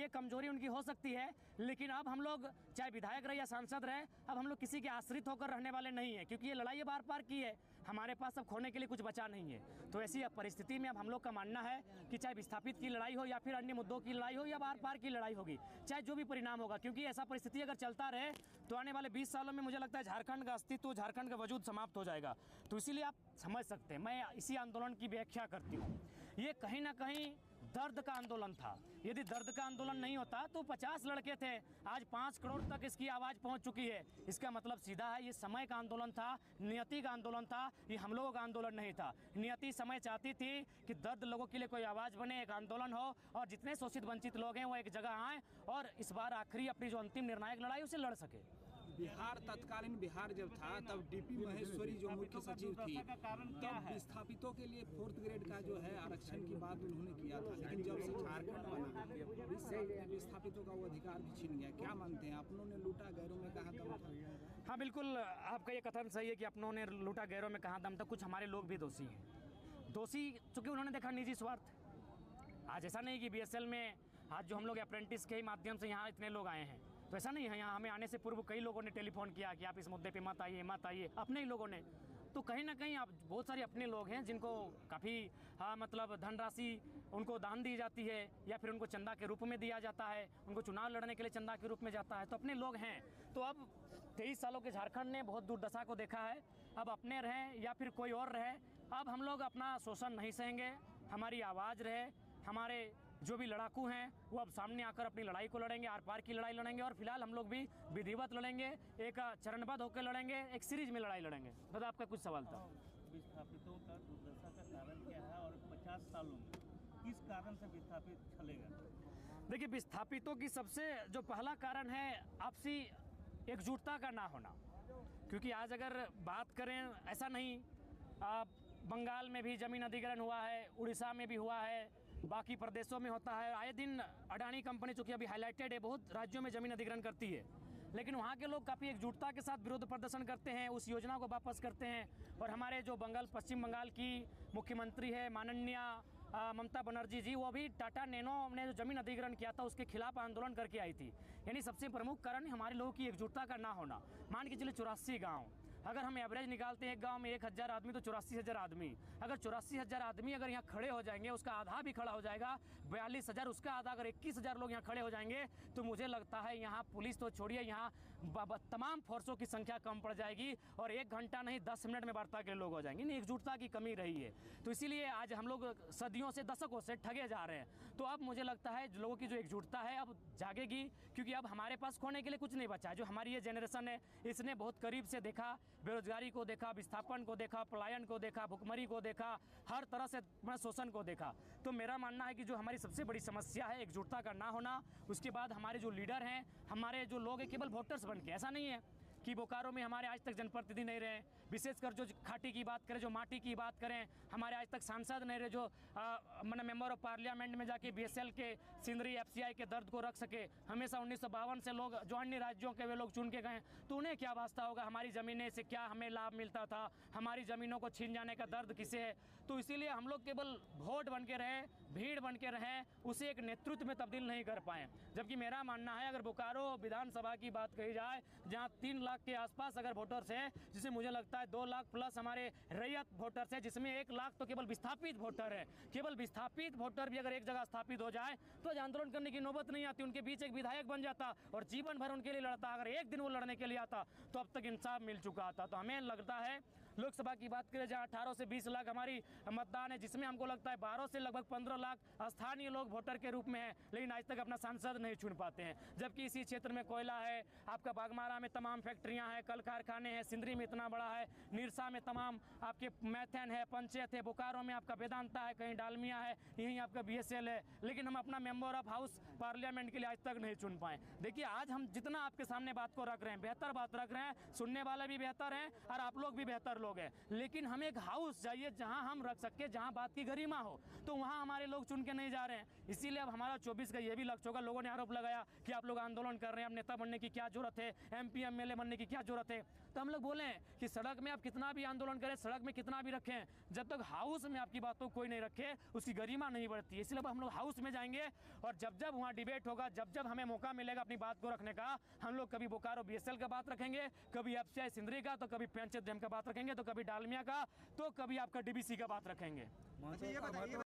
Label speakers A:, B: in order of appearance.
A: ये कमजोरी उनकी हो सकती है, लेकिन अब हम लोग चाहे विधायक रहे या सांसद रहे, अब हम लोग किसी के आश्रित होकर रहने वाले नहीं है, क्योंकि ये लड़ाई बार पार की है, हमारे पास अब खोने के लिए कुछ बचा नहीं है। तो ऐसी परिस्थिति में अब हम लोग का मानना है कि चाहे विस्थापित की लड़ाई हो या फिर अन्य मुद्दों की लड़ाई हो या बार पार की लड़ाई होगी, चाहे जो भी परिणाम होगा, क्योंकि ऐसा परिस्थिति अगर चलता रहे तो आने वाले 20 सालों में मुझे लगता है झारखंड का अस्तित्व, झारखंड का वजूद समाप्त हो जाएगा। तो इसीलिए आप समझ सकते हैं, मैं इसी आंदोलन की व्याख्या करती हूँ, ये कहीं ना कहीं दर्द का आंदोलन था। यदि दर्द का आंदोलन नहीं होता तो 50 लड़के थे, आज 5 करोड़ तक इसकी आवाज़ पहुंच चुकी है। इसका मतलब सीधा है, ये समय का आंदोलन था, नियति का आंदोलन था, ये हम लोगों का आंदोलन नहीं था। नियति समय चाहती थी कि दर्द लोगों के लिए कोई आवाज़ बने, एक आंदोलन हो और जितने शोषित वंचित लोग हैं वो एक जगह आएँ और इस बार आखिरी अपनी जो अंतिम निर्णायक लड़ाई उसे लड़ सके।
B: बिहार तत्कालीन बिहार जब था तब डीपी महेश्वरी जो मुख्य सचिव थी, तब विस्थापितों के लिए 4th ग्रेड का जो है आरक्षण की बात उन्होंने किया था, लेकिन जब से झारखंड बना 20 साल में विस्थापितों का वो अधिकार भी छीन गया। क्या मानते हैं, अपनों ने लूटा गैरों में कहा दम था?
A: हाँ बिल्कुल, आपका ये कथन सही है कि अपनों ने लूटा गैरों में कहा दम था। कुछ हमारे लोग भी दोषी हैं, दोषी चूँकि उन्होंने देखा निजी स्वार्थ। आज ऐसा नहीं कि BSL में आज जो हम लोग अप्रेंटिस के ही माध्यम से यहाँ इतने लोग आए हैं, तो ऐसा नहीं है। यहाँ हमें आने से पूर्व कई लोगों ने टेलीफोन किया कि आप इस मुद्दे पे मत आइए, अपने ही लोगों ने। तो कहीं ना कहीं आप बहुत सारे अपने लोग हैं जिनको काफ़ी मतलब धनराशि उनको दान दी जाती है या फिर उनको चंदा के रूप में दिया जाता है, उनको चुनाव लड़ने के लिए चंदा के रूप में जाता है, तो अपने लोग हैं। तो अब 23 सालों के झारखंड ने बहुत दुर्दशा को देखा है। अब अपने रहें या फिर कोई और रहे, अब हम लोग अपना शोषण नहीं सहेंगे, हमारी आवाज़ रहे, हमारे जो भी लड़ाकू हैं वो अब सामने आकर अपनी लड़ाई को लड़ेंगे, आर पार की लड़ाई लड़ेंगे। और फिलहाल हम लोग भी विधिवत लड़ेंगे, एक चरणबद्ध होकर लड़ेंगे, एक सीरीज में लड़ाई लड़ेंगे। दादा आपका कुछ सवाल था?
C: विस्थापितों का दुर्दशा का कारण क्या है और 50 सालों में किस कारण से विस्थापित चलेगा?
A: देखिए, विस्थापितों की सबसे जो पहला कारण है आपसी एकजुटता का ना होना। क्योंकि आज अगर बात करें, ऐसा नहीं, बंगाल में भी ज़मीन अधिग्रहण हुआ है, उड़ीसा में भी हुआ है, बाकी प्रदेशों में होता है। आए दिन अडानी कंपनी, चूँकि अभी हाईलाइटेड है, बहुत राज्यों में ज़मीन अधिग्रहण करती है, लेकिन वहाँ के लोग काफ़ी एकजुटता के साथ विरोध प्रदर्शन करते हैं, उस योजना को वापस करते हैं। और हमारे जो पश्चिम बंगाल की मुख्यमंत्री है माननीय ममता बनर्जी जी, वो भी टाटा नैनो ने जो ज़मीन अधिग्रहण किया था उसके खिलाफ आंदोलन करके आई थी। यानी सबसे प्रमुख कारण हमारे लोगों की एकजुटता का ना होना। मान के चलिए 84 गाँव, अगर हम एवरेज निकालते हैं एक गांव में 1000 आदमी, तो 84,000 आदमी, अगर 84,000 आदमी अगर यहाँ खड़े हो जाएंगे, उसका आधा भी खड़ा हो जाएगा, 42,000 उसका आधा, अगर 21,000 लोग यहाँ खड़े हो जाएंगे, तो मुझे लगता है यहाँ पुलिस तो छोड़िए, यहाँ तमाम फोर्सों की संख्या कम पड़ जाएगी और 1 घंटा नहीं 10 मिनट में वार्ता के लोग हो जाएंगे। नहीं, एकजुटता की कमी रही है। तो इसीलिए आज हम लोग सदियों से, दशकों से ठगे जा रहे हैं। तो अब मुझे लगता है लोगों की जो एकजुटता है अब जागेगी, क्योंकि अब हमारे पास खोने के लिए कुछ नहीं बचा है। जो हमारी ये जनरेशन है, इसने बहुत करीब से देखा, बेरोजगारी को देखा, विस्थापन को देखा, पलायन को देखा, भुखमरी को देखा, हर तरह से शोषण को देखा। तो मेरा मानना है कि जो हमारी सबसे बड़ी समस्या है एकजुटता का ना होना। उसके बाद हमारे जो लीडर हैं, हमारे जो लोग हैं, केवल वोटर्स बन के, ऐसा नहीं है कि बोकारो में हमारे आज तक जनप्रतिनिधि नहीं रहे, विशेषकर जो खाटी की बात करें, जो माटी की बात करें, हमारे आज तक सांसद नहीं रहे, जो मैंने मेंबर ऑफ पार्लियामेंट में जाके BSL के सिंदरी FCI के दर्द को रख सके। हमेशा 1952 से लोग जो अन्य राज्यों के वे लोग चुन के गए, तो उन्हें क्या वास्ता होगा हमारी ज़मीनें से, क्या हमें लाभ मिलता था, हमारी ज़मीनों को छीन जाने का दर्द किसे है। तो इसीलिए हम लोग केवल वोट बन के रहे, भीड़ बन के रहें, उसे एक नेतृत्व में तब्दील नहीं कर पाएँ। जबकि मेरा मानना है, अगर बोकारो विधानसभा की बात कही जाए, जहाँ 3 लाख के आसपास अगर वोटर्स है, जिसे मुझे लगता है 2 लाख प्लस हमारे रैयत वोटर्स है, जिसमें 1 लाख तो केवल विस्थापित वोटर है। केवल विस्थापित वोटर भी अगर एक जगह स्थापित हो जाए तो आंदोलन करने की नौबत नहीं आती। उनके बीच एक विधायक बन जाता और जीवन भर उनके लिए लड़ता। अगर एक दिन वो लड़ने के लिए आता तो अब तक इंसाफ मिल चुका था। तो हमें लगता है, लोकसभा की बात करें जहाँ 18 से 20 लाख हमारी मतदान है, जिसमें हमको लगता है 12 से लगभग 15 लाख स्थानीय लोग वोटर के रूप में हैं, लेकिन आज तक अपना सांसद नहीं चुन पाते हैं। जबकि इसी क्षेत्र में कोयला है, आपका बागमारा में तमाम फैक्ट्रियां हैं, कल कारखाने हैं, सिंदरी में इतना बड़ा है, निरसा में तमाम आपके मैथेन है, पंचायत है, बोकारो में आपका वेदांता है, कहीं डालमिया है, यहीं आपका BSL है, लेकिन हम अपना मेंबर ऑफ हाउस पार्लियामेंट के लिए आज तक नहीं चुन पाए। देखिए, आज हम जितना आपके सामने बात को रख रहे हैं, बेहतर बात रख रहे हैं, सुनने वाले भी बेहतर हैं और आप लोग भी बेहतर लोग लोग हैं, लेकिन हमें एक हाउस चाहिए जहां हम रख सके, जहां बात की गरिमा हो, तो वहां हमारे लोग चुन के नहीं जा रहे हैं। इसीलिए अब हमारा 24 का ये भी लक्ष्य होगा। लोगों ने आरोप लगाया कि आप लोग आंदोलन कर रहे हैं, अब नेता बनने की क्या जरूरत है, MP MLA बनने की क्या जरूरत है। तो हम लोग बोले कि सड़क में आप कितना भी आंदोलन करें, सड़क में कितना भी रखें, जब तक हाउस में आपकी बातों को कोई नहीं रखे उसकी गरिमा नहीं बढ़ती। इसलिए अब हम लोग हाउस में जाएंगे और जब जब वहाँ डिबेट होगा, जब जब हमें मौका मिलेगा अपनी बात को रखने का, हम लोग कभी बोकारो BSL का बात रखेंगे, कभी FCI सिंदरी का, तो कभी पंचायत डैम का बात रखेंगे, तो कभी डालमिया का, तो कभी आपका DBC का बात रखेंगे।